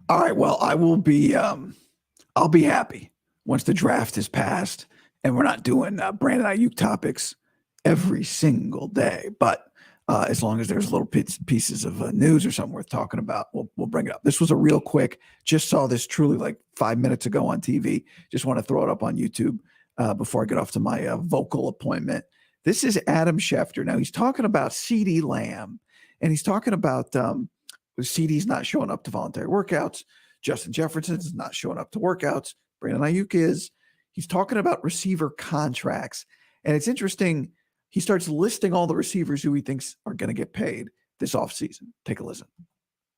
All right. Well, I will be. I'll be happy once the draft is passed and we're not doing Brandon Aiyuk topics every single day. But as long as there's little pieces of news or something worth talking about, we'll bring it up. This was a real quick. Just saw this truly like 5 minutes ago on TV. Just want to throw it up on YouTube before I get off to my vocal appointment. This is Adam Schefter. Now he's talking about CD Lamb, and he's talking about CD's not showing up to voluntary workouts. Justin Jefferson's not showing up to workouts. Brandon Aiyuk is. He's talking about receiver contracts. And it's interesting. He starts listing all the receivers who he thinks are going to get paid this offseason. Take a listen.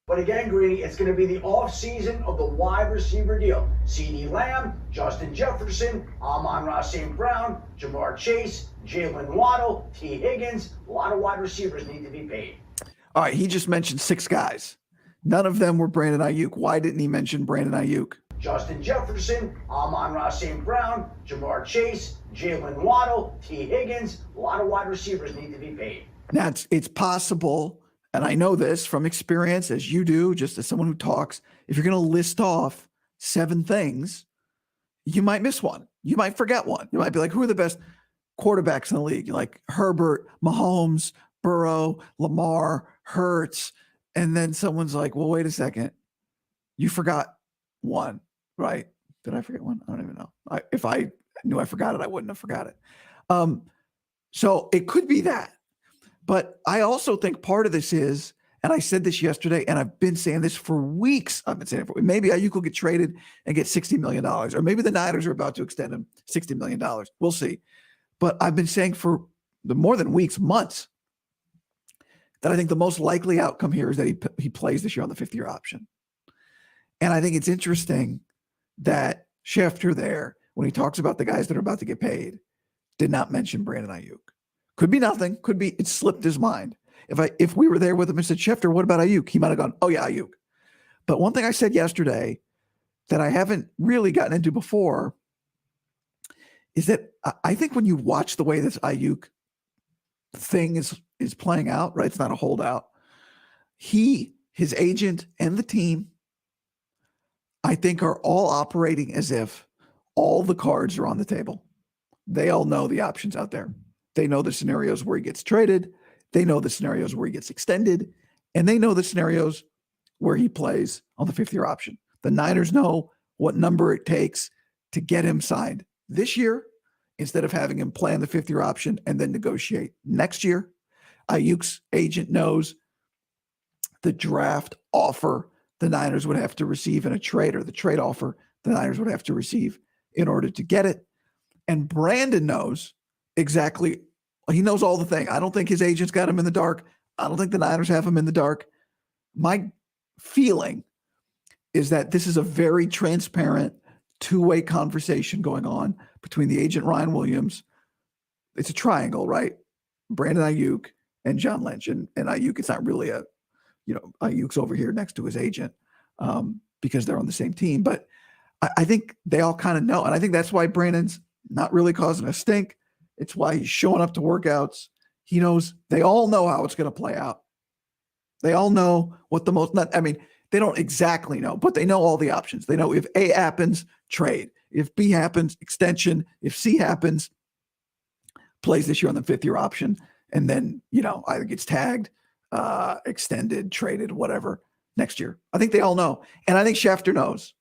But again, Greeny, it's going to be the offseason of the wide receiver deal. CD Lamb, Justin Jefferson, Amon-Ra St. Brown, Jamar Chase, Jalen Waddle, T. Higgins. A lot of wide receivers need to be paid. All right, he just mentioned 6 guys. None of them were Brandon Aiyuk. Why didn't he mention Brandon Aiyuk? Justin Jefferson, Amon-Ra St. Brown, Jamar Chase, Jalen Waddle, T. Higgins. A lot of wide receivers need to be paid. Now, it's possible, and I know this from experience, as you do, just as someone who talks, if you're going to list off 7 things, you might miss one. You might forget one. You might be like, who are the best quarterbacks in the league? You're like Herbert, Mahomes, Burrow, Lamar, Hurts. And then someone's like, well, wait a second. You forgot one, right? Did I forget one? I don't even know. If I knew I forgot it, I wouldn't have forgot it. So it could be that. But I also think part of this is, and I said this yesterday, and I've been saying this for weeks. I've been saying it for weeks. Maybe Aiyuk will get traded and get $60 million, or maybe the Niners are about to extend him $60 million. We'll see. But I've been saying for more than weeks, months, that I think the most likely outcome here is that he plays this year on the 5th-year option. And I think it's interesting that Schefter there, when he talks about the guys that are about to get paid, did not mention Brandon Aiyuk. Could be nothing. Could be it slipped his mind. If we were there with him and said, Schefter, what about Aiyuk? He might have gone, oh yeah, Aiyuk. But one thing I said yesterday that I haven't really gotten into before is that I think when you watch the way this Aiyuk thing is playing out, right? It's not a holdout. His agent, and the team, I think, are all operating as if all the cards are on the table. They all know the options out there. They know the scenarios where he gets traded. They know the scenarios where he gets extended. And they know the scenarios where he plays on the 5th-year option. The Niners know what number it takes to get him signed this year instead of having him play on the 5th-year option and then negotiate next year. Aiyuk's agent knows the draft offer the Niners would have to receive in a trade, or the trade offer the Niners would have to receive in order to get it. And Brandon knows exactly. He knows all the things. I don't think his agent's got him in the dark. I don't think the Niners have him in the dark. My feeling is that this is a very transparent, two-way conversation going on between the agent Ryan Williams. It's a triangle, right? Brandon Aiyuk and John Lynch. And Aiyuk, it's not really Aiyuk's over here next to his agent because they're on the same team. But I think they all kind of know. And I think that's why Brandon's not really causing a stink. It's why he's showing up to workouts. He knows, they all know how it's going to play out. They all know what they don't exactly know, but they know all the options. They know if A happens, trade. If B happens, extension. If C happens, plays this year on the 5th-year option. And then, either gets tagged, extended, traded, whatever, next year. I think they all know. And I think Schefter knows.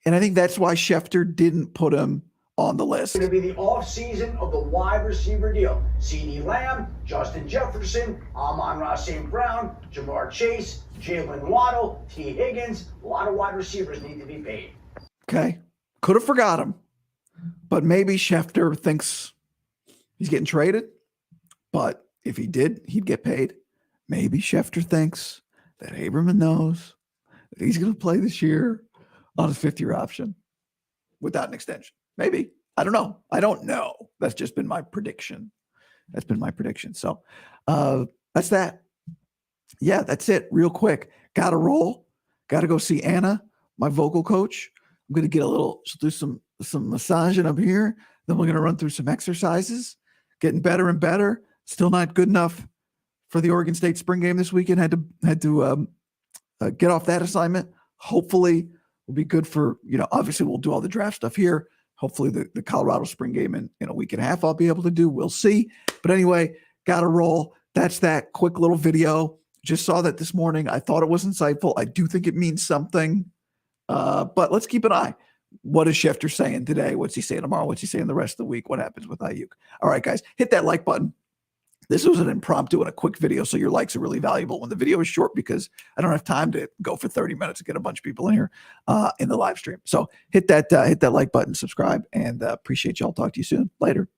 And I think that's why Schefter didn't put him on the list. It's going to be the offseason of the wide receiver deal. CD Lamb, Justin Jefferson, Amon-Ra St. Brown, Jamar Chase, Jalen Waddle, T. Higgins. A lot of wide receivers need to be paid. Okay. Could have forgot him. But maybe Schefter thinks he's getting traded. But if he did, he'd get paid. Maybe Schefter thinks that Haberman knows that he's going to play this year on his 5th-year option without an extension. Maybe. I don't know. I don't know. That's just been my prediction. So that's that. Yeah, that's it. Real quick. Got to roll. Got to go see Anna, my vocal coach. I'm going to do some massaging up here. Then we're going to run through some exercises. Getting better and better. Still not good enough for the Oregon State spring game this weekend. Had to get off that assignment. hopefully will be good for, obviously we'll do all the draft stuff here. Hopefully the Colorado spring game in a week and a half I'll be able to do. We'll see. But anyway, got to roll. That's that quick little video. Just saw that this morning. I thought it was insightful. I do think it means something. But let's keep an eye. What is Schefter saying today? What's he saying tomorrow? What's he saying the rest of the week? What happens with Aiyuk? All right, guys, hit that like button. This was an impromptu and a quick video, so your likes are really valuable. When the video is short, because I don't have time to go for 30 minutes to get a bunch of people in here in the live stream. So hit that like button, subscribe, and appreciate y'all. Talk to you soon. Later.